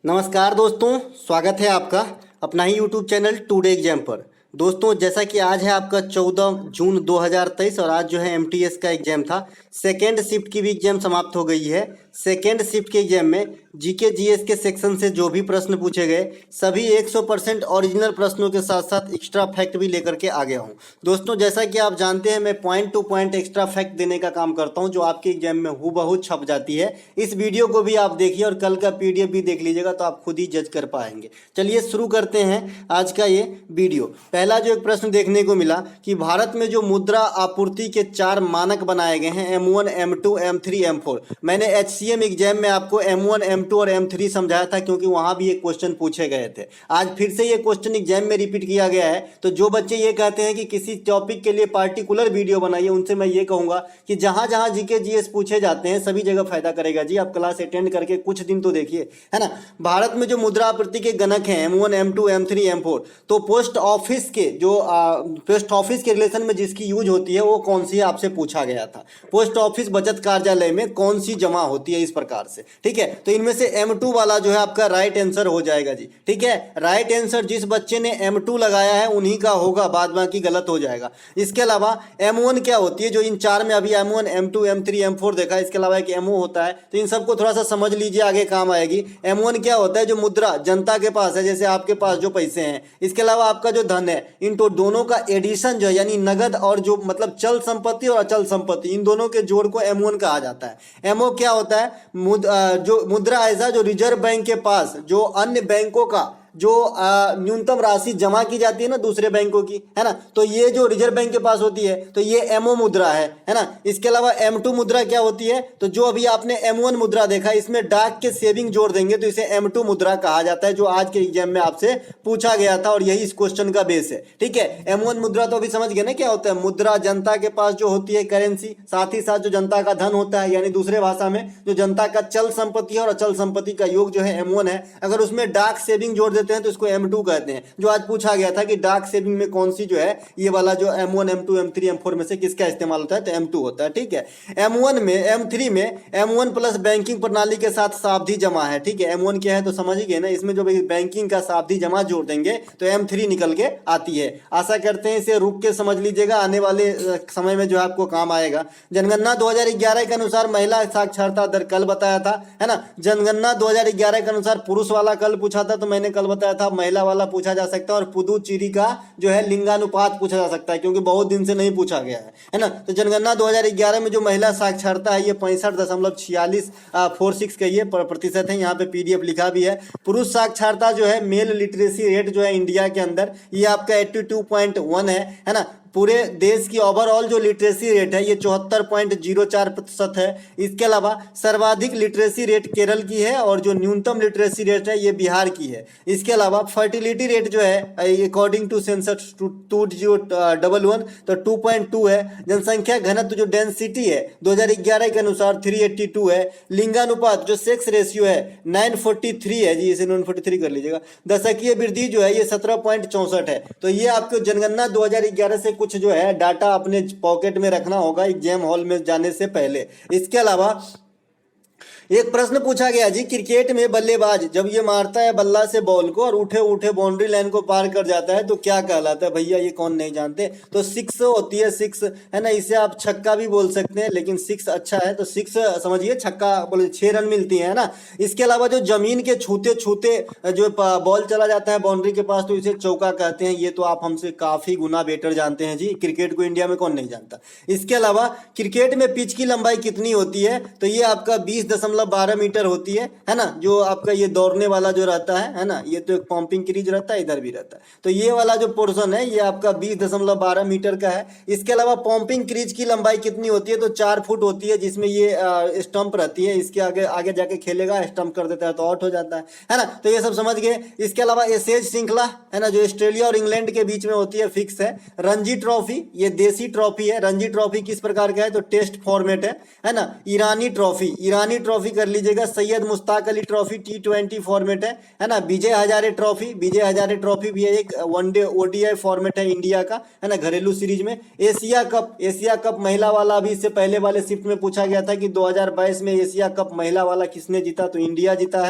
नमस्कार दोस्तों, स्वागत है आपका अपना ही यूट्यूब चैनल टुडे एग्जाम पर। दोस्तों, जैसा कि आज है आपका 14 जून 2023 और आज जो है एमटीएस का एग्जाम था। सेकेंड शिफ्ट की भी एग्जाम समाप्त हो गई है। सेकेंड शिफ्ट के एग्जाम में जीके जीएस के सेक्शन से जो भी प्रश्न पूछे गए सभी 100% ओरिजिनल प्रश्नों के साथ साथ एक्स्ट्रा फैक्ट भी लेकर के आ गया हूँ। दोस्तों, जैसा कि आप जानते हैं, मैं point two point extra fact देने का काम करता हूँ जो आपके एग्जाम में हूबहू छप जाती है। इस वीडियो को भी आप देखिए और कल का पीडीएफ भी देख लीजिएगा तो आप खुद ही जज कर पाएंगे। चलिए शुरू करते हैं आज का ये वीडियो। पहला जो एक प्रश्न देखने को मिला कि भारत में जो मुद्रा आपूर्ति के 4 मानक बनाए गए हैं M1, M2, M3, M4। मैंने HCM एग्जाम में आपको M1, M2 और M3 समझाया था क्योंकि वहां भी एक क्वेश्चन पूछे गए थे। आज फिर से ये क्वेश्चन एग्जाम में रिपीट किया गया है। तो जो बच्चे ये कहते हैं कि किसी टॉपिक के लिए पार्टिकुलर वीडियो बनाइए, उनसे मैं ये कहूंगा कि जहां जहां जीके जीएस पूछे जाते हैं सभी जगह फायदा करेगा जी। आप क्लास अटेंड करके कुछ दिन तो देखिए, है ना। भारत में जो मुद्रा आपूर्ति के गणक हैं M1, M2, M3, M4, तो पोस्ट ऑफिस के जो पोस्ट ऑफिस के रिलेशन में जिसकी यूज होती है वो कौन सी है आपसे पूछा गया था। पोस्ट ऑफिस बचत कार्यालय में कौन सी जमा होती है, इस प्रकार से। ठीक है, तो इनमें से M2 वाला जो है आपका राइट आंसर हो जाएगा जी। ठीक है, राइट आंसर जिस बच्चे ने M2 लगाया है उन्हीं का होगा, बाद बाकी गलत हो जाएगा। इसके अलावा M1 क्या होती है, जो इन 4 में अभी M1, M2, M3, M4 देखा, इसके अलावा एक MO होता है, तो इन सबको थोड़ा सा समझ लीजिए, आगे काम आएगी। M1 क्या होता है, जो मुद्रा जनता के पास है, जैसे आपके पास जो पैसे हैं, इसके अलावा आपका जो धन है, इन तो दोनों का एडिशन जो है, यानी नगद और जो मतलब चल संपत्ति और अचल संपत्ति, इन दोनों के जोड़ को M1 कहा जाता है। MO क्या होता है, जो मुद्रा ऐसा जो रिजर्व बैंक के पास जो अन्य बैंकों का जो न्यूनतम राशि जमा की जाती है ना दूसरे बैंकों की, है ना, तो ये जो रिजर्व बैंक के पास होती है तो ये MO मुद्रा है ना। इसके अलावा M2 मुद्रा क्या होती है, तो जो अभी आपने M1 मुद्रा देखा, इसमें डाक के सेविंग जोड़ देंगे तो इसे M2 मुद्रा कहा जाता है, जो आज के एग्जाम में आपसे पूछा गया था और यही इस क्वेश्चन का बेस है। ठीक है, M1 मुद्रा तो अभी समझ गए ना क्या होता है। मुद्रा जनता के पास जो होती है करेंसी, साथ ही साथ जो जनता का धन होता है, यानी दूसरे भाषा में जो जनता का चल संपत्ति और अचल संपत्ति का योग जो है M1 है। अगर उसमें डाक सेविंग जोड़ देते हैं तो इसको M2 कहते हैं। जो आज पूछा गया था कि डाक सेविंग में कौन सी जो है ये वाला जो M1, M2, M3, M4 में से किसका इस्तेमाल होता है, तो M2 होता है। ठीक है, M1 में M3 में M1 प्लस बैंकिंग प्रणाली के साथ सावधि जमा है। ठीक है, M1 क्या है तो समझ ही गए ना, इसमें जो बैंकिंग का सावधि जमा जोड़ देंगे तो M3 निकल के आती है। आशा करते हैं इसे रुक के समझ लीजिएगा, आने वाले समय में जो आपको काम आएगा। जनगणना 2011 के अनुसार महिला साक्षरता दर कल बताया था, है ना। जनगणना 2011 के अनुसार पुरुष वाला कल पूछा था, तो मैंने कल बताया था महिला वाला पूछा जा सकता है, और पुदुचेरी का जो है लिंगानुपात पूछा जा सकता है क्योंकि बहुत दिन से नहीं पूछा गया है ना। तो जनगणना 2011 में जो महिला साक्षरता है ये 65.46 का ये प्रतिशत है। यहाँ पे पीडीएफ लिखा भी है। पुरुष साक्षरता जो है, मेल लिटरेसी रेट जो है इंडिया के अंदर, ये आपका 82.1 है ना। पूरे देश की ओवरऑल जो लिटरेसी रेट है ये 74.04% है। इसके अलावा सर्वाधिक लिटरेसी रेट केरल की है और जो न्यूनतम लिटरेसी रेट है ये बिहार की है। इसके अलावा फर्टिलिटी रेट जो है अकॉर्डिंग टू सेंसस 2011 तो 2.2 है। जनसंख्या घनत्व जो डेंसिटी है 2011 के अनुसार 382 है। लिंगानुपात जो सेक्स रेशियो है 943 है जी, इसे 943 कर लीजिएगा। दशकीय वृद्धि जो है ये 17.64 है। तो ये आपको जनगणना 2011 से कुछ जो है डाटा अपने पॉकेट में रखना होगा एग्जाम हॉल में जाने से पहले। इसके अलावा एक प्रश्न पूछा गया जी, क्रिकेट में बल्लेबाज जब ये मारता है बल्ला से बॉल को और उठे उठे बाउंड्री लाइन को पार कर जाता है तो क्या कहलाता है भैया, ये कौन नहीं जानते। तो 6 होती है, 6 है ना। इसे आप छक्का भी बोल सकते हैं, लेकिन 6 अच्छा है तो 6 समझिए, छक्का बोले 6 रन मिलती है ना। इसके अलावा जो जमीन के छूते छूते जो बॉल चला जाता है बाउंड्री के पास तो इसे चौका कहते हैं। ये तो आप हमसे काफी गुना बेटर जानते हैं जी, क्रिकेट को इंडिया में कौन नहीं जानता। इसके अलावा क्रिकेट में पिच की लंबाई कितनी होती है, तो ये आपका 20.12 मीटर होती है ना। जो आपका ये दौड़ने वाला जो रहता है ना, ये तो एक पंपिंग क्रीज रहता है, इधर भी रहता है, तो ये वाला जो पोर्शन है ये आपका 20.12 मीटर का है। इसके अलावा पंपिंग क्रीज की लंबाई कितनी होती है, तो 4 फुट होती है, जिसमें ये स्टंप रहती है। इसके आगे आगे जाके खेलेगा, स्टंप कर देता है तो आउट हो जाता है ना। तो ये सब समझ गए। इसके अलावा एशेज श्रृंखला है ना, जो ऑस्ट्रेलिया और इंग्लैंड के बीच में होती है, फिक्स है। रणजी ट्रॉफी ये देसी ट्रॉफी है। रणजी ट्रॉफी किस प्रकार का है, तो टेस्ट फॉर्मेट है ना। ईरानी ट्रॉफी कर लीजिए लीजिएगा Syed Mushtaq Ali trophy T20 format है ना। विजय हजारे ट्रॉफी भी है, एक वनडे ओडीआई फॉर्मेट है इंडिया का, है ना, घरेलू सीरीज में। एशिया कप महिला वाला अभी इससे पहले वाले शिफ्ट में पूछा गया था कि 2022 में एशिया कप महिला वाला किसने जीता, तो इंडिया जीता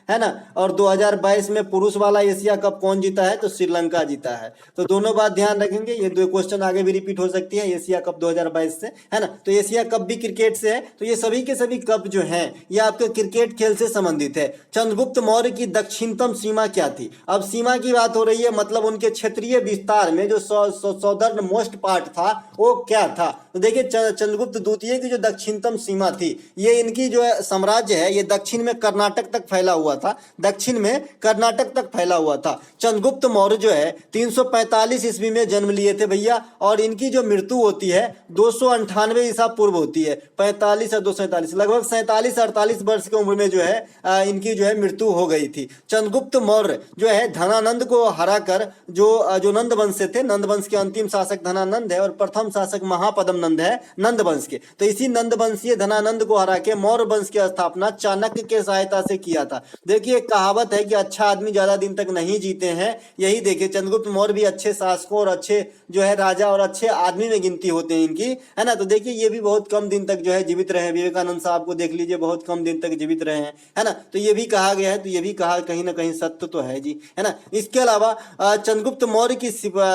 है ना। और 2022 में पुरुष वाला एशिया कप कौन जीता है, तो श्रीलंका जीता है। तो दोनों बात ध्यान रखेंगे, ये दो क्वेश्चन आगे भी रिपीट हो सकती है एशिया कप 2022 से, है ना। तो एशिया कप भी क्रिकेट से है, तो ये सभी के सभी कप जो हैं ये आपके क्रिकेट खेल से संबंधित है। चंद्रगुप्त मौर्य की दक्षिणतम सीमा क्या थी। अब सीमा की बात हो रही है, मतलब उनके क्षेत्रीय विस्तार में जो सौदर्न मोस्ट पार्ट था वो क्या था। तो देखिए चंद्रगुप्त द्वितीय की जो दक्षिणतम सीमा थी, ये इनकी जो है साम्राज्य है ये दक्षिण में कर्नाटक तक फैला हुआ था, दक्षिण में कर्नाटक तक फैला हुआ था। चंद्रगुप्त मौर्य जो है 345 ईस्वी में जन्म लिए थे भैया, और इनकी जो मृत्यु होती है 298 ईसा पूर्व होती है, 45 और 247 लगभग 47-48 वर्ष की उम्र में जो है इनकी जो है मृत्यु हो गई थी। चंद्रगुप्त मौर्य जो है धनानंद को हराकर जो नंद वंश से थे, नंद वंश के अंतिम शासक धनानंद है और प्रथम शासक महापद्म नंद है नंद वंश के। तो इसी नंद वंशीय धनानंद को हरा के मौर्य वंश की स्थापना चाणक्य के सहायता से किया था। देखिए एक कहावत है कि अच्छा आदमी ज्यादा दिन तक नहीं जीते हैं, यही देखिए चंद्रगुप्त मौर्य भी अच्छे शासकों और अच्छे जो है राजा और अच्छे आदमी में गिनती होते हैं इनकी, है ना। तो देखिए ये भी बहुत कम दिन तक जो है जीवित रहे, विवेकानंद साहब को देख लीजिए बहुत कम दिन तक जीवित रहे हैं, है ना। तो ये भी कहा गया है, तो ये भी कहा कहीं ना कहीं सत्य तो है जी, है ना। इसके अलावा चंद्रगुप्त मौर्य की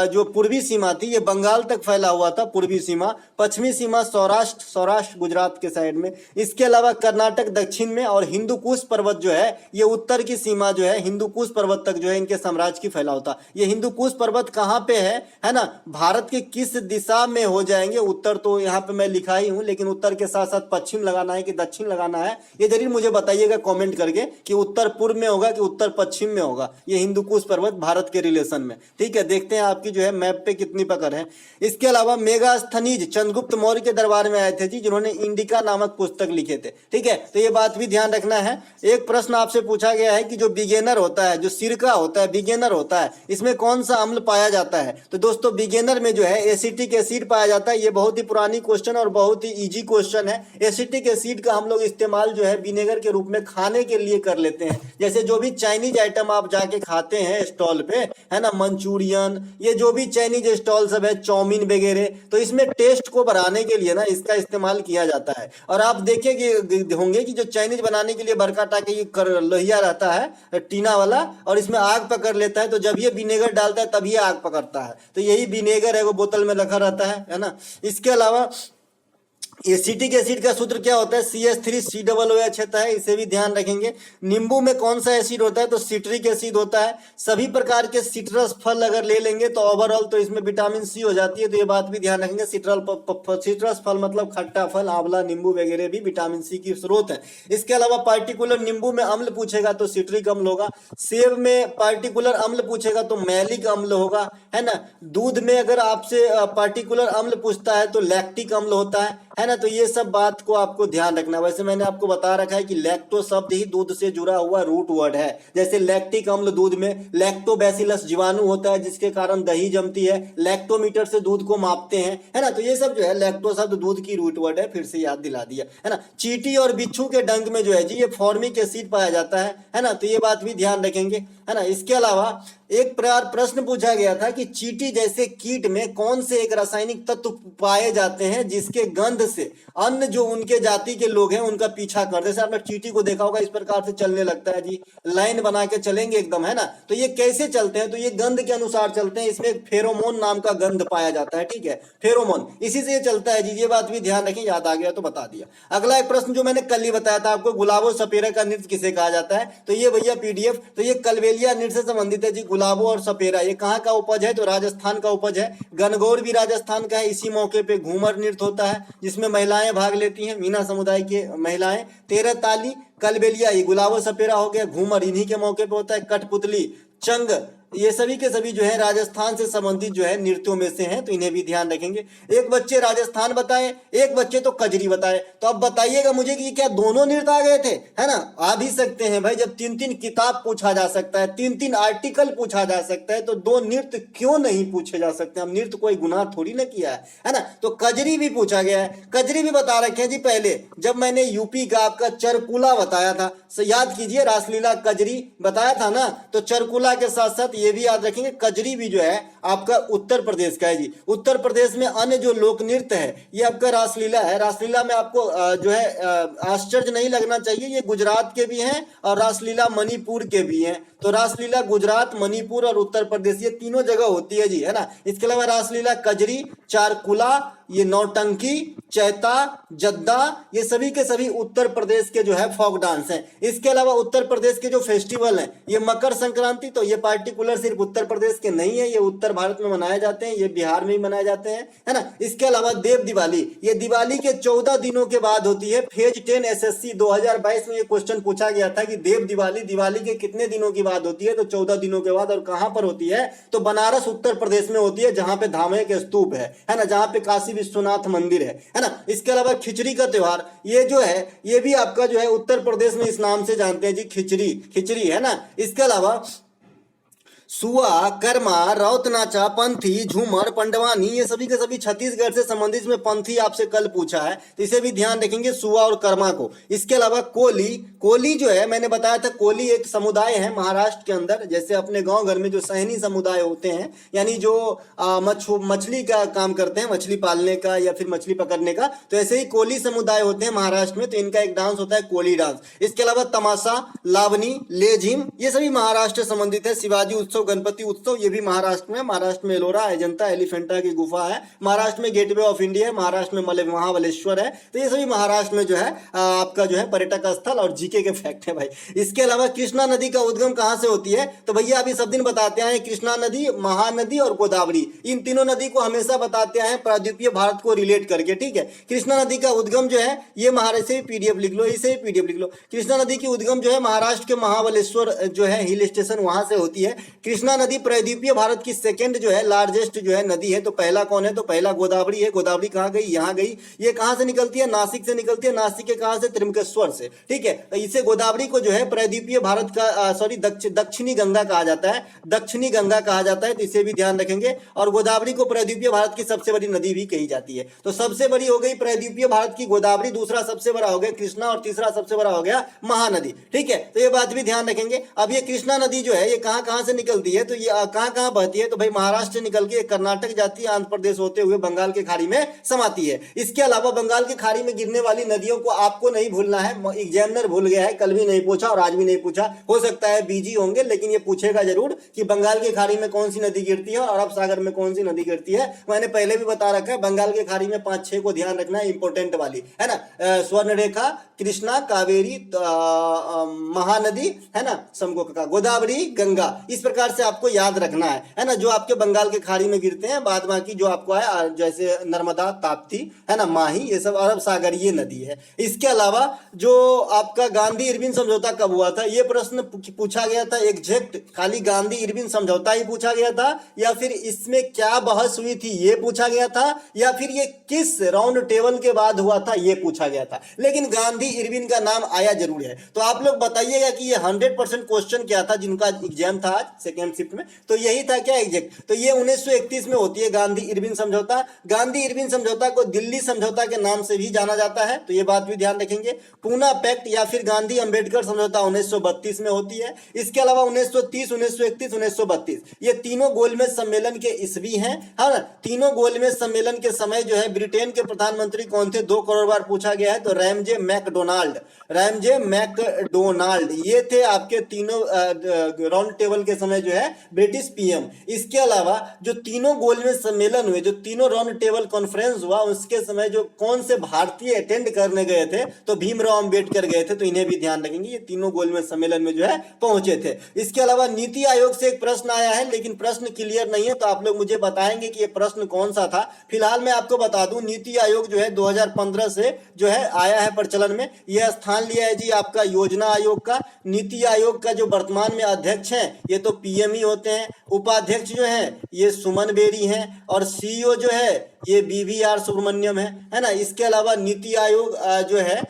जो पूर्वी सीमा थी ये बंगाल तक फैला हुआ था, पूर्वी सीमा, पश्चिमी सीमा सौराष्ट्र गुजरात के साइड में, इसके अलावा कर्नाटक दक्षिण में, और हिंदू कुश पर्वत जो है ये उत्तर की सीमा जो है हिंदू कुश पर्वत तक जो है इनके साम्राज्य की फैला होता। ये हिंदू कुश पर्वत कहाँ पे है ना, भारत के किस दिशा में हो जाएंगे, उत्तर तो यहाँ पे मैं लिखा ही हूँ, लेकिन उत्तर के साथ साथ पश्चिम लगाना है कि दक्षिण लगाना है ये जरूर मुझे बताइएगा कमेंट करके कि उत्तर पूर्व में होगा कि उत्तर पश्चिम में होगा ये हिंदू कुश पर्वत भारत के रिलेशन में, ठीक है। देखते हैं आपकी जो है मैप पे कितनी पकड़ है। इसके अलावा मेगास्थनीज चंद्रगुप्त मौर्य के दरबार में आए थे जी, जिन्होंने इंडिका नामक पुस्तक लिखे थे, ठीक है। तो ये बात भी ध्यान रखना है। एक प्रश्न आपसे पूछा गया है कि जो बिगेनर होता है, जो सिरका होता है, बिगेनर होता है, इसमें कौन सा अम्ल पाया जाता है। तो दोस्तों बिगेनर में जो है एसिटिक एसिड पाया जाता है। ये बहुत ही पुरानी क्वेश्चन और बहुत ही इजी क्वेश्चन है। एसिटिक एसिड का हम लोग इस्तेमाल जो है विनेगर के रूप में खाने के लिए कर लेते हैं। जैसे जो भी चाइनीज आइटम आप जाके खाते हैं स्टॉल पे, है ना, मंचूरियन, ये जो भी चाइनीज स्टॉल सब है, चाउमीन वगैरह, तो इसमें टेस्ट को बढ़ाने के लिए ना इसका इस्तेमाल किया जाता है। और आप देखेंगे होंगे कि जो चाइनीज बनाने के लिए बरका टाके ये लोहिया रहता है टीना वाला, और इसमें आग पकड़ लेता है, तो जब ये विनेगर डालता है तब ये आग पकड़ता है। तो यही विनेगर है, वो बोतल में रखा रहता है ना। इसके अलावा एसिटिक एसिड का सूत्र क्या होता है, CH3COOH होता है, इसे भी ध्यान रखेंगे। नींबू में कौन सा एसिड होता है, तो सिट्रिक एसिड होता है। सभी प्रकार के सिट्रस फल अगर ले लेंगे तो ओवरऑल तो इसमें विटामिन सी हो जाती है, तो ये बात भी ध्यान रखेंगे। सिट्रस फल मतलब खट्टा फल, आंवला, नींबू वगैरह भी विटामिन सी की स्रोत है। इसके अलावा पार्टिकुलर नींबू में अम्ल पूछेगा तो सिट्रिक अम्ल होगा। सेब में पार्टिकुलर अम्ल पूछेगा तो मैलिक अम्ल होगा, है ना। दूध में अगर आपसे पार्टिकुलर अम्ल पूछता है तो लैक्टिक अम्ल होता है ना। तो ये सब बात को आपको ध्यान रखना। वैसे मैंने आपको बता रखा है कि लैक्टो शब्द ही दूध से जुड़ा हुआ रूट वर्ड है। जैसे लैक्टिक अम्ल दूध में लैक्टोबैसिलस जीवाणु होता है जिसके कारण दही जमती है, लैक्टोमीटर से दूध को मापते हैं, है ना। तो ये सब जो है लैक्टो शब्द दूध की रूट वर्ड है, फिर से याद दिला दिया, है ना। चींटी और बिच्छू के डंक में जो है जी ये फॉर्मिक एसिड पाया जाता है ना। तो ये बात भी ध्यान रखेंगे, है ना। इसके अलावा एक प्रश्न पूछा गया था कि चींटी जैसे कीट में कौन से एक रासायनिक तत्व पाए जाते हैं जिसके गंध से अन्य जो उनके जाति के लोग हैं उनका पीछा कर, जैसे आपने चींटी को देखा होगा इस प्रकार से चलने लगता है जी, लाइन बना के चलेंगे एकदम, है ना। तो ये कैसे चलते हैं, तो ये गंध के अनुसार चलते हैं। इसमें फेरोमोन नाम का गंध पाया जाता है, ठीक है, फेरोमोन, इसी से ये चलता है जी। ये बात भी ध्यान रखें, याद आ गया तो बता दिया। अगला एक प्रश्न जो मैंने कल ही बताया था आपको, गुलाबो सपेरा का नृत्य किसे कहा जाता है, तो ये भैया पीडीएफ, तो ये कलबेलिया नृत्य से संबंधित है जी। गुलाबो और सपेरा ये कहाँ का उपज है, तो राजस्थान का उपज है। गणगौर भी राजस्थान का है। इसी मौके पे घूमर नृत्य होता है जिसमें महिलाएं भाग लेती हैं, मीना समुदाय के महिलाएं। तेरह ताली, कलबेलिया, ये गुलाबो सपेरा हो गया, घूमर इन्हीं के मौके पे होता है। कठपुतली, चंग, ये सभी के सभी जो है राजस्थान से संबंधित जो है नृत्यों में से हैं, तो इन्हें भी ध्यान रखेंगे। एक बच्चे राजस्थान बताए, एक बच्चे तो कजरी बताए। तो अब बताइएगा मुझे कि क्या दोनों नृत्य आ गए थे, है ना। आ भी सकते हैं भाई, जब 3-3 किताब पूछा जा सकता है, 3-3 आर्टिकल पूछा जा सकता है, तो 2 नृत्य क्यों नहीं पूछे जा सकते। हम नृत्य कोई गुनाह थोड़ी ना किया है ना। तो कजरी भी पूछा गया है, कजरी भी बता रखे हैं जी। पहले जब मैंने यूपी का आपका चरकुला बताया था, याद कीजिए, रासलीला कजरी बताया था ना, तो चरकुला के साथ साथ ये भी याद रखेंगे कजरी भी जो है आपका उत्तर प्रदेश का है जी। उत्तर प्रदेश में अन्य जो लोक नृत्य है ये आपका रासलीला है। रासलीला में आपको जो है आश्चर्य नहीं लगना चाहिए, ये गुजरात के भी हैं और रासलीला मणिपुर के भी हैं। तो रासलीला गुजरात, मणिपुर और उत्तर प्रदेश ये तीनों जगह होती है जी, है ना। इसके अलावा रासलीला कजरी, चारकुला, ये नौटंकी, चैता, जद्दा, ये सभी के सभी उत्तर प्रदेश के जो है फोक डांस हैं। इसके अलावा उत्तर प्रदेश के जो फेस्टिवल हैं ये मकर संक्रांति, तो ये पार्टिकुलर सिर्फ उत्तर प्रदेश के नहीं है, ये उत्तर भारत में मनाए जाते हैं, ये बिहार में ही मनाए जाते हैं, है ना। इसके अलावा देव दिवाली, ये दिवाली के 14 दिनों के बाद होती है। फेज 10 एसएससी 2022 में ये क्वेश्चन पूछा गया था कि देव दिवाली दिवाली के कितने दिनों की बात होती है, तो 14 दिनों के बाद। और कहां पर होती है, तो बनारस उत्तर प्रदेश में होती है, जहां पे धामे के स्तूप है ना, जहां पे काशी विश्वनाथ मंदिर है ना। इसके अलावा खिचड़ी का त्योहार ये जो है ये भी आपका जो है उत्तर प्रदेश में इस नाम से जानते हैं जी, खिचड़ी, खिचड़ी, है ना। इसके अलावा सुआ, कर्मा, राउत नाचा, पंथी, झूमर, पंडवानी, ये सभी के सभी छत्तीसगढ़ से संबंधित में पंथी आपसे कल पूछा है, तो इसे भी ध्यान रखेंगे, सुआ और कर्मा को। इसके अलावा कोली, कोली जो है मैंने बताया था, कोली एक समुदाय है महाराष्ट्र के अंदर। जैसे अपने गांव घर में जो सहनी समुदाय होते हैं, यानी जो मछली का काम करते हैं, मछली पालने का या फिर मछली पकड़ने का, तो ऐसे ही कोली समुदाय होते हैं महाराष्ट्र में, तो इनका एक डांस होता है कोली डांस। इसके अलावा तमाशा, लावनी, लेझिम, ये सभी महाराष्ट्र से संबंधित है। शिवाजी उत्सव, गणपति उत्सव, ये भी महाराष्ट्र में। महाराष्ट्र में एलोरा, अजंता, एलिफेंटा की गुफा है। महाराष्ट्र में गेटवे ऑफ इंडिया है। महाराष्ट्र में महाबलेश्वर है। तो ये सभी महाराष्ट्र में जो है आपका जो है पर्यटक स्थल और जीके के फैक्ट है भाई। इसके अलावा कृष्णा नदी का उद्गम कहां से होती है, तो भैया अभी सब दिन बताते हैं कृष्णा नदी, महानदी और गोदावरी, इन तीनों नदी को हमेशा बताते हैं प्रायद्वीपीय भारत को रिलेट करके, ठीक है। कृष्णा नदी का उद्गम जो है ये महाराष्ट्र से पीडीएफ लिख लो, इसे पीडीएफ लिख लो। कृष्णा नदी की उद्गम जो है महाराष्ट्र के महाबलेश्वर जो है हिल स्टेशन, वहां से होती है। कृष्णा नदी प्रायद्वीपीय भारत की सेकंड जो है लार्जेस्ट जो है नदी है। तो पहला कौन है, तो पहला गोदावरी है। गोदावरी कहाँ गई, यहाँ गई। ये कहाँ से निकलती है, नासिक से निकलती है। नासिक के कहाँ से, त्रिमकेश्वर से, ठीक है। तो इसे गोदावरी को जो है प्रायद्वीपीय भारत का सॉरी दक्षिणी गंगा कहा जाता है, दक्षिणी गंगा कहा जाता है, तो इसे भी ध्यान रखेंगे। और गोदावरी को प्रायद्वीपीय भारत की सबसे बड़ी नदी भी कही जाती है। तो सबसे बड़ी हो गई प्रायद्वीपीय भारत की गोदावरी, दूसरा सबसे बड़ा हो गया कृष्णा और तीसरा सबसे बड़ा हो गया महानदी, ठीक है। तो ये बात भी ध्यान रखेंगे। अब ये कृष्णा नदी जो है ये कहाँ कहाँ से निकलती है, तो ये कहाँ कहाँ बहती है, तो भाई महाराष्ट्र से निकल के कर्नाटक जाती है, आंध्र प्रदेश होते हुए बंगाल के खाड़ी में समाती है। इसके अलावा बंगाल के खाड़ी में गिरने वाली नदियों को आपको नहीं भूलना है, एग्जामिनर भूल गया है, कल भी नहीं पूछा और आज भी नहीं पूछा, हो सकता है बिजी होंगे, लेकिन ये पूछेगा जरूर कि बंगाल की खाड़ी में कौन सी नदी गिरती है और अरब सागर में कौन सी नदी गिरती है। मैंने पहले भी बता रखा है, बंगाल के खाड़ी में 5-6 को ध्यान रखना है, इंपोर्टेंट वाली, है ना। स्वर्णरेखा, कृष्णा, कावेरी, महानदी, है ना, समगोका, गोदावरी, गंगा, इस प्रकार से आपको याद रखना है ना, जो आपके बंगाल के खाड़ी में गिरते हैं। बाद बाकी जो आपको है जैसे नर्मदा, ताप्ती, है ना, माही, ये सब अरब सागर ये नदी है। इसके अलावा जो आपका गांधी इरविन समझौता कब हुआ था, ये प्रश्न पूछा गया था एग्जैक्ट, खाली गांधी इरविन समझौता ही पूछा गया था, या फिर इसमें क्या बहस हुई थी ये पूछा गया था, या फिर ये किस राउंड टेबल के बाद हुआ था ये पूछा गया था। लेकिन गांधी इरविन का नाम आया जरूर है। तो आप लोग बताइएगा कि ये 100% क्वेश्चन क्या था जिनका एग्जाम था आज सेकेंड शिफ्ट में, तो यही था क्या एग्जैक्ट। तो ये 1931 में होती है गांधी इरविन समझौता। गांधी इरविन समझौता को दिल्ली समझौता के नाम से भी जाना जाता है, तो ये बात भी ध्यान रखेंगे। पूना पैक्ट या फिर गांधी अंबेडकर समझौता 1932 में होती है। इसके अलावा 1930, 1931, 1932 ये तीनों गोलमेज सम्मेलन के ईस्वी हैं। हाँ, तीनों गोलमेज सम्मेलन के समय जो है ब्रिटेन के प्रधानमंत्री कौन थे, 2 करोड़ बार पूछा गया है, तो रैमजे मैकडोनाल्ड, रैमजे मैकडोनाल्ड ये थे आपके तीनों राउंड टेबल के समय जो है ब्रिटिश पीएम। इसके अलावा जो तीनों गोलमेज सम्मेलन हुए, जो तीनों राउंड टेबल कॉन्फ्रेंस हुआ, उसके समय जो कौन से भारतीय अटेंड करने गए थे, तो भीमराव अंबेडकर गए थे, तो इन्हें भी ध्यान रखेंगे, ये तीनों गोलमेज सम्मेलन में जो है पहुंचे थे। इसके अलावा नीति आयोग से एक प्रश्न आया है, लेकिन प्रश्न क्लियर नहीं है, तो आप लोग मुझे बताएंगे कि ये प्रश्न कौन सा था। फिलहाल मैं आपको बता दूं, नीति आयोग जो है 2015 से जो है आया है प्रचलन में। यह स्थान लिया है जी आपका योजना आयोग का। नीति आयोग का जो वर्तमान में अध्यक्ष है ये तो पीएम ही होते हैं। उपाध्यक्ष जो है ये सुमन बेरी हैं, और सीईओ जो है ये BVR सुब्रमण्यम है ना। इसके अलावा नीति आयोग जो है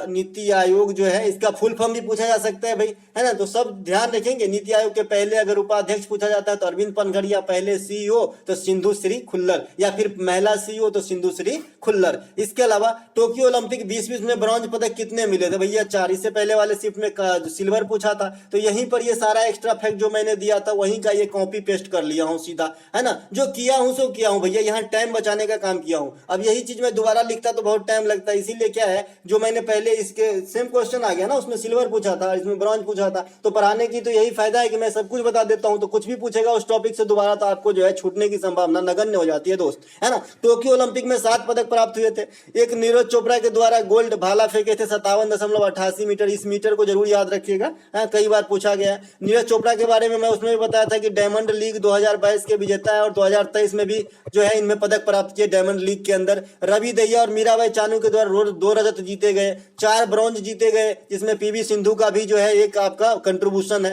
नीति आयोग जो है इसका फुल फॉर्म भी पूछा जा सकता है भाई, है ना। तो सब ध्यान रखेंगे। नीति आयोग के पहले अगर उपाध्यक्ष पूछा जाता है तो अरविंद पनघड़िया, पहले CEO तो सिंधु श्री खुल्लर, या फिर महिला CEO तो सिंधु श्री खुल्लर। इसके अलावा टोक्यो ओलंपिक 2020 में ब्रॉन्ज पदक कितने मिले थे भैया? 4। इससे पहले वाले शिफ्ट में सिल्वर पूछा था, तो यहीं पर ये सारा एक्स्ट्रा फैक्ट जो मैंने दिया था वहीं का ये कॉपी पेस्ट कर लिया हूँ सीधा, है ना। जो किया हूँ सो किया हूँ भैया, यहाँ टाइम बचाने का काम किया हूँ। अब यही चीज मैं दोबारा लिखता तो बहुत टाइम लगता है, इसीलिए क्या है जो मैंने पहले इसके सेम क्वेश्चन आ गया ना, उसमें सिल्वर पूछा था, इसमें ब्रॉन्ज पूछा था, तो पढ़ाने की तो यही फायदा है कि मैं सब कुछ बता देता हूँ। तो कुछ भी पूछेगा उस टॉपिक से दोबारा तो आपको जो है छूटने की संभावना नगण्य हो जाती है दोस्त, है ना। टोक्यो ओलंपिक में 7 पदक प्राप्त हुए थे। एक नीरज चोपड़ा के द्वारा गोल्ड भाला फेंके थे 57.88 मीटर। इस मीटर को जरूर याद रखिएगा, कई बार पूछा गया है। नीरज चोपड़ा के बारे में मैं उसमें भी बताया था कि डायमंड लीग 2022 के विजेता है और 2023 में भी जो है इनमें पदक प्राप्त किए डायमंड लीग के अंदर। रवि दहिया और मीराबाई चानू के द्वारा 2 रजत जीते गए, 4 ब्रॉन्ज जीते गए, जिसमें PV सिंधु का भी जो है एक आपका कंट्रीब्यूशन है।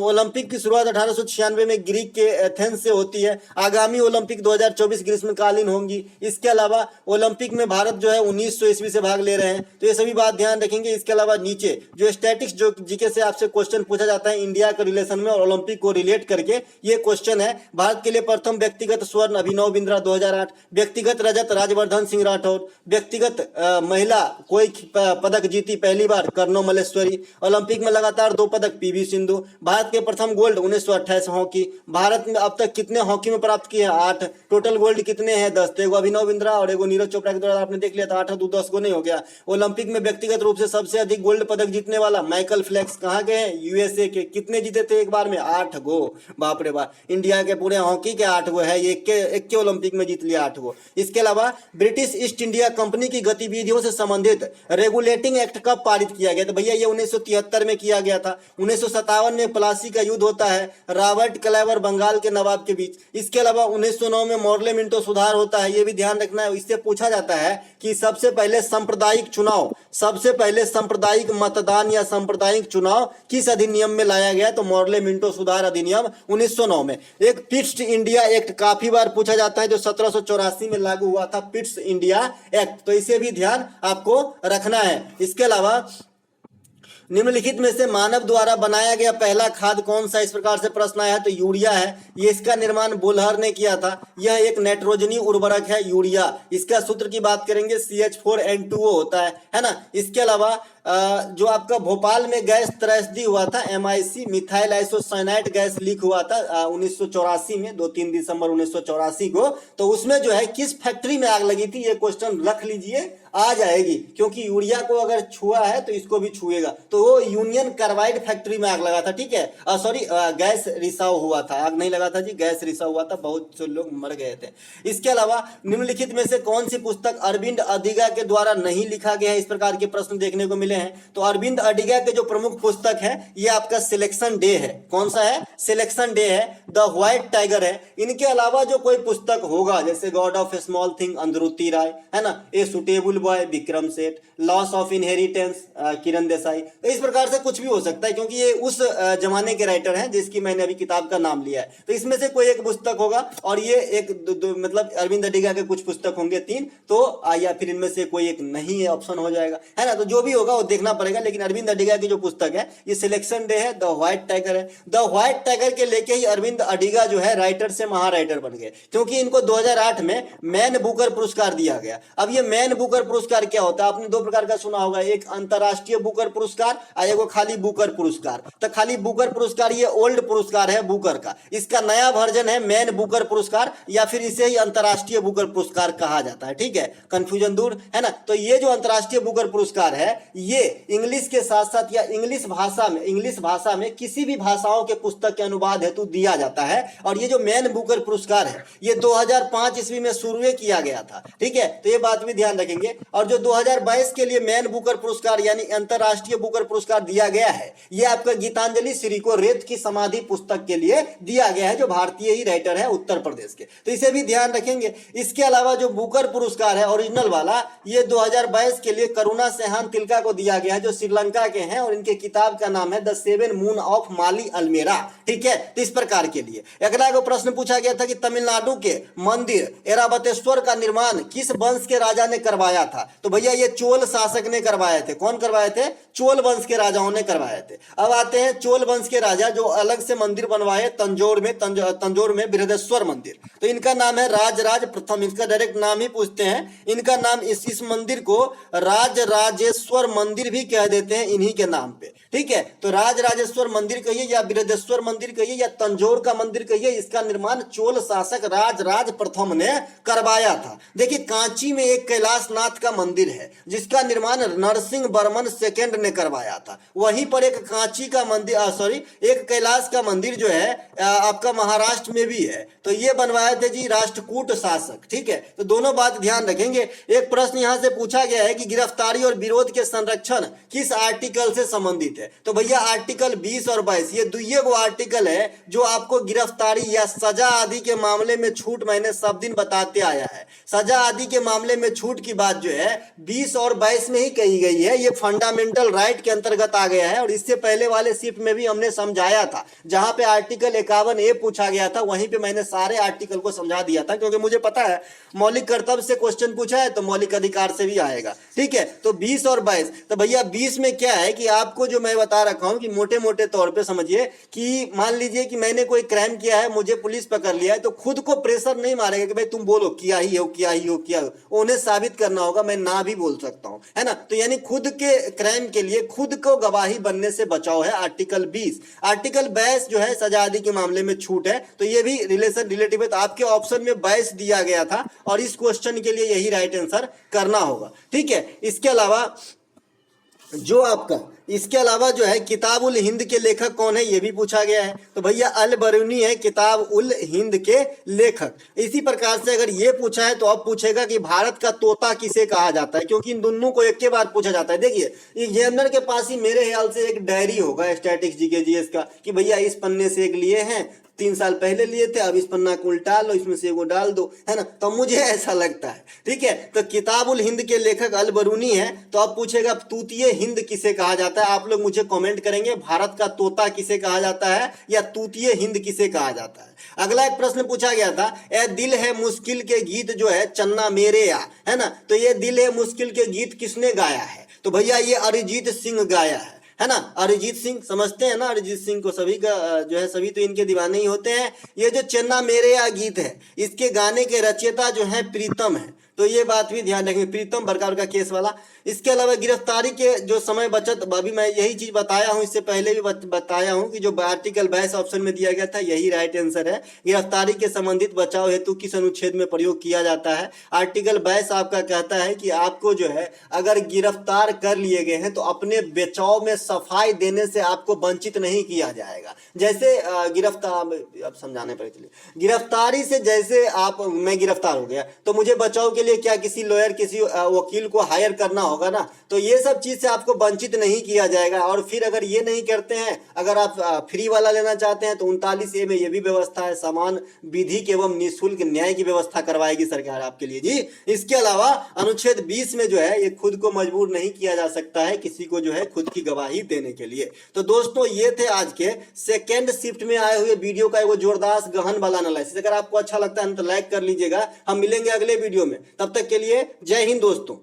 ओलंपिक की शुरुआत 1896 में ग्रीक के एथेंस से होती है। आगामी ओलंपिक 2024 ग्रीष्मकालीन होंगी। इसके अलावा ओलंपिक में भारत जो है 1900 ईस्वी से भाग ले रहे हैं, तो ये सभी बात ध्यान रखेंगे। इसके अलावा नीचे जो स्टैटिक्स जो जीके से आपसे क्वेश्चन पूछा जाता है इंडिया के रिलेशन में और ओलंपिक को रिलेट करके, ये क्वेश्चन है। भारत के लिए प्रथम व्यक्तिगत स्वर्ण अभिनव बिंद्रा 2008, व्यक्तिगत रजत राजवर्धन सिंह राठौर, व्यक्तिगत महिला कोई पदक जीती पहली बार कर्नो मल्लेश्वरी, ओलंपिक में लगातार 2 पदक PV सिंधु, भारत के प्रथम गोल्ड 1928 हॉकी। भारत में अब तक कितने हॉकी में प्राप्त किए हैं? 8। टोटल गोल्ड कितने हैं? 10। एगो अभिनव बिंद्रा और एगो नीरज चोपड़ा के द्वारा आपने देख लिया था, 8 2 10 को नहीं हो गया। ओलंपिक में व्यक्तिगत रूप से सबसे अधिक गोल्ड पदक जीतने वाला माइकल फ्लेक्स कहाँ के हैं? USA के। कितने जीते थे एक बार में? 8 गो। बाप रे बाप, इंडिया के पूरे हॉकी के 8 गो है, एक के ओलंपिक में जीत लिया 8 गो। इसके अलावा ब्रिटिश ईस्ट इंडिया कंपनी की गतिविधियों से संबंधित रेगुलेटिंग एक्ट कब पारित किया गया? तो भैया ये 1973 में किया गया था। 1957 में प्लासी का युद्ध होता है रॉबर्ट क्लाइवर बंगाल के नवाब के बीच। इसके अलावा 1909 में मॉर्ले मिंटो सुधार होता है, ये भी ध्यान रखना है। इससे पूछा जाता है कि सबसे पहले सांप्रदायिक चुनाव, सबसे पहले सांप्रदायिक मतदान या सांप्रदायिक चुनाव किस अधिनियम में लाया गया? तो मॉर्ले मिंटो सुधार अधिनियम 1909 में। एक पिट्स इंडिया एक्ट काफी बार पूछा जाता है जो 1784 में लागू हुआ था, पिट्स इंडिया एक्ट, तो इसे भी ध्यान आपको रखना है। इसके अलावा निम्नलिखित में से मानव द्वारा बनाया गया पहला खाद कौन सा? इस प्रकार से प्रश्न आया है, तो यूरिया है। ये इसका निर्माण बोल्हर ने किया था। यह एक नाइट्रोजनी उर्वरक है यूरिया। इसका सूत्र की बात करेंगे CH4N2O होता है ना। इसके अलावा जो आपका भोपाल में गैस त्रैसदी हुआ था, MIC methyl isocyanide gas leak हुआ था 1984 में, 2-3 दिसंबर 1984 को, तो उसमें जो है किस फैक्ट्री में आग लगी थी? ये क्वेश्चन रख लीजिए, आ जाएगी, क्योंकि यूरिया को अगर छुआ है तो इसको भी छुएगा। तो वो यूनियन कार्बाइड फैक्ट्री में आग लगा था, ठीक है। सॉरी, गैस रिसाव हुआ था, आग नहीं लगा था जी, गैस रिसाव हुआ था, बहुत से लोग मर गए थे। इसके अलावा निम्नलिखित में से कौन सी पुस्तक अरविंद अडिगा के द्वारा नहीं लिखा गया है? इस प्रकार के प्रश्न देखने को मिले हैं। तो अरविंद अडिगा के जो प्रमुख पुस्तक है ये आपका सिलेक्शन डे है। कौन सा है? सिलेक्शन डे है। द व्हाइट टाइगर है। इनके अलावा जो कोई पुस्तक होगा जैसे गॉड ऑफ स्मॉल थिंग अंधरुति राय, है ना, a suitable boy Vikram Seth, loss of inheritance Kiran Desai, तो इस प्रकार से कुछ भी हो सकता है, क्योंकि ये उस जमाने के राइटर हैं जिसकी मैंने अभी किताब का नाम लिया है। तो इसमें से कोई एक पुस्तक होगा और ये एक मतलब अरविंद अडिगा के कुछ पुस्तक होंगे 3, तो या फिर इनमें से कोई एक नहीं है, ऑप्शन हो जाएगा, है ना। तो जो भी होगा वो देखना पड़ेगा, लेकिन अरविंद अडिगा की जो पुस्तक है ये सिलेक्शन डे है, द व्हाइट टाइगर है। द व्हाइट टाइगर के लेके ही अरविंद अडिगा जो है राइटर से महाराइटर बन गए, क्योंकि इनको 2008 में मैन बुकर पुरस्कार दिया गया। अब ये मैन बुकर पुरस्कार क्या होता है? आपने 2 प्रकार का सुना होगा, एक अंतरराष्ट्रीय बुकर पुरस्कार और एक खाली बुकर पुरस्कार। तो खाली बुकर पुरस्कार ये ओल्ड पुरस्कार है बुकर का, इसका नया वर्जन है मैन बुकर पुरस्कार, या फिर इसे ही अंतरराष्ट्रीय बुकर पुरस्कार कहा जाता है, ठीक है। कंफ्यूजन दूर, है ना। तो ये जो अंतरराष्ट्रीय बुकर पुरस्कार है ये इंग्लिश के साथ साथ या इंग्लिश भाषा में किसी भी भाषाओं के पुस्तक के अनुवाद हेतु दिया जाता है। और ये जो मैन बुकर पुरस्कार है ये 2005 ईस्वी में शुरू किया गया था, ठीक है। तो ये बात भी ध्यान रखेंगे। और जो 2022 के लिए मैन बुकर पुरस्कार यानी अंतरराष्ट्रीय बुकर पुरस्कार दिया गया है ये आपका गीतांजलि श्री को रेत की समाधि पुस्तक के लिए दिया गया है, जो भारतीय ही राइटर है उत्तर प्रदेश के, तो इसे भी ध्यान रखेंगे। इसके अलावा जो बुकर पुरस्कार है ओरिजिनल वाला ये 2022 के लिए करुणा सेहान तिलका को दिया गया है जो श्रीलंका के हैं, और इनके किताब का नाम है द सेवन मून ऑफ माली अल्मेरा। ठीक है, तो इस प्रकार के लिए अगला एक प्रश्न पूछा गया था कि तमिलनाडु के मंदिर ऐरावतेश्वर का निर्माण किस वंश के राजा ने करवाया था? तो भैया ये चोल शासक ने करवाए थे। कौन करवाए थे? चोल वंश के राजाओं ने करवाए थे। अब आते हैं चोल वंश के राजा जो अलग से मंदिर बनवाए तंजौर में बृहदेश्वर मंदिर। तो इनका नाम है राजराज प्रथम। इसका डायरेक्ट नाम ही पूछते हैं, इनका नाम इस मंदिर को राजराजेश्वर मंदिर भी कह देते हैं इन्हीं के नाम पे। ठीक है, तो राजराजेश्वर मंदिर कहिए या बृहदेश्वर मंदिर कहिए या तंजौर का मंदिर कहिए, इसका निर्माण चोल शासक राजराज प्रथम ने करवाया था। देखिए कांची में एक कैलाशनाथ का मंदिर है जिसका निर्माण नरसिंह वर्मन सेकंड ने करवाया था। वहीं पर एक कांची का मंदिर एक कैलाश का मंदिर जो है आपका महाराष्ट्र में भी है, तो ये बनवाए थे जी राष्ट्रकूट शासक। ठीक है, तो दोनों बात ध्यान रखेंगे। एक प्रश्न यहां से पूछा गया है कि गिरफ्तारी और विरोध के संरक्षण किस आर्टिकल से संबंधित है? तो भैया आर्टिकल 20 और 22 ये दुइये गो आर्टिकल है जो आपको गिरफ्तारी या सजा आदि के मामले में छूट मैंने सब दिन बताते आया है। सजा आदि के मामले में छूट की बात जो है 20 और 22 में ही कही गई है। ये फंडामेंटल राइट के अंतर्गत आ गया है, और इससे पहले वाले शिफ्ट में भी हमने समझाया था। जहां पे आर्टिकल 51A पूछा गया था वहीं पे मैंने सारे आर्टिकल को समझा दिया था, क्योंकि मुझे पता है मौलिक कर्तव्य से क्वेश्चन पूछा है तो मौलिक अधिकार से भी आएगा। ठीक है, तो 20 और 22। तो भैया 20 में क्या है कि आपको जो मैं बता रखा हूं कि मोटे मोटे तौर पे समझिए कि मान लीजिए कि मैंने कोई क्राइम किया है, मुझे पुलिस पकड़ लिया है, तो खुद को प्रेशर नहीं मारेगा कि भाई तुम बोलो किया ही हो किया ही हो किया हो। उन्हें साबित करना होगा, मैं ना भी बोल सकता हूं, है ना। तो यानी खुद के क्राइम के लिए खुद को गवाही बनने से बचाव है आर्टिकल 20। आर्टिकल 22 जो है सजा आदि के मामले में छूट है, तो ये भी रिलेटिव है। तो आपके ऑप्शन में 22 दिया गया था और इस क्वेश्चन के लिए यही राइट आंसर करना होगा। ठीक है, इसके अलावा जो है किताब उल हिंद के लेखक कौन है ये भी पूछा गया है। तो भैया अल बरूनी है किताब उल हिंद के लेखक। इसी प्रकार से अगर ये पूछा है तो अब पूछेगा कि भारत का तोता किसे कहा जाता है, क्योंकि इन दोनों को एक के बाद पूछा जाता है। देखिए एग्जामिनर के पास ही मेरे ख्याल से एक डायरी होगा स्टैटिक्स जीके जीएस का कि भैया इस पन्ने से एक लिए हैं, 3 साल पहले लिए थे, अब इस पन्ना को उल्टा लो, इसमें से एगो डाल दो, है ना। तो मुझे ऐसा लगता है। ठीक है, तो किताब उल हिंद के लेखक अल बरूनी है। तो अब पूछेगा तूतिए हिंद किसे कहा जाता है। आप लोग मुझे कमेंट करेंगे भारत का तोता किसे कहा जाता है या तूतिए हिंद किसे कहा जाता है। अगला एक प्रश्न पूछा गया था, ए दिल है मुश्किल के गीत जो है चन्ना मेरे या, है ना। तो ये दिल है मुश्किल के गीत किसने गाया है? तो भैया ये अरिजीत सिंह गाया है ना। अरिजीत सिंह समझते हैं ना, अरिजीत सिंह को सभी का जो है सभी तो इनके दीवाने ही होते हैं। ये जो चन्ना मेरे या गीत है इसके गाने के रचयिता जो है प्रीतम है, तो ये बात भी ध्यान रखेंगे, प्रीतम बरकार का केस वाला। इसके अलावा गिरफ्तारी के जो समय बचत, अभी मैं यही चीज बताया हूं, इससे पहले भी बताया हूं कि जो आर्टिकल 22 ऑप्शन में दिया गया था यही राइट आंसर है। गिरफ्तारी के संबंधित बचाव हेतु किस अनुच्छेद में प्रयोग किया जाता है? आर्टिकल 22 आपका कहता है कि आपको जो है अगर गिरफ्तार कर लिए गए हैं तो अपने बचाव में सफाई देने से आपको वंचित नहीं किया जाएगा। जैसे अब समझाने पर चलिए, गिरफ्तारी से जैसे मैं गिरफ्तार हो गया तो मुझे बचाव के लिए क्या किसी लॉयर किसी वकील को हायर करना होगा ना, तो ये सब चीज से आपको वंचित नहीं किया जाएगा। और फिर अगर ये नहीं करते हैं, अगर आप फ्री वाला लेना चाहते हैं तो 39A में ये भी व्यवस्था है, समान विधिक एवं निःशुल्क न्याय की व्यवस्था करवाएगी सरकार आपके लिए जी। इसके अलावा अनुच्छेद 20 में जो है ये खुद को मजबूर नहीं किया जा सकता है किसी को जो है खुद की गवाही देने के लिए। तो दोस्तों ये थे आज के सेकेंड शिफ्ट में आए हुए वीडियो का एगो जोरदार गहन वाला एनालिसिस। अगर आपको अच्छा लगता है तो लाइक कर लीजिएगा। हम मिलेंगे अगले वीडियो में, तब तक के लिए जय हिंद दोस्तों।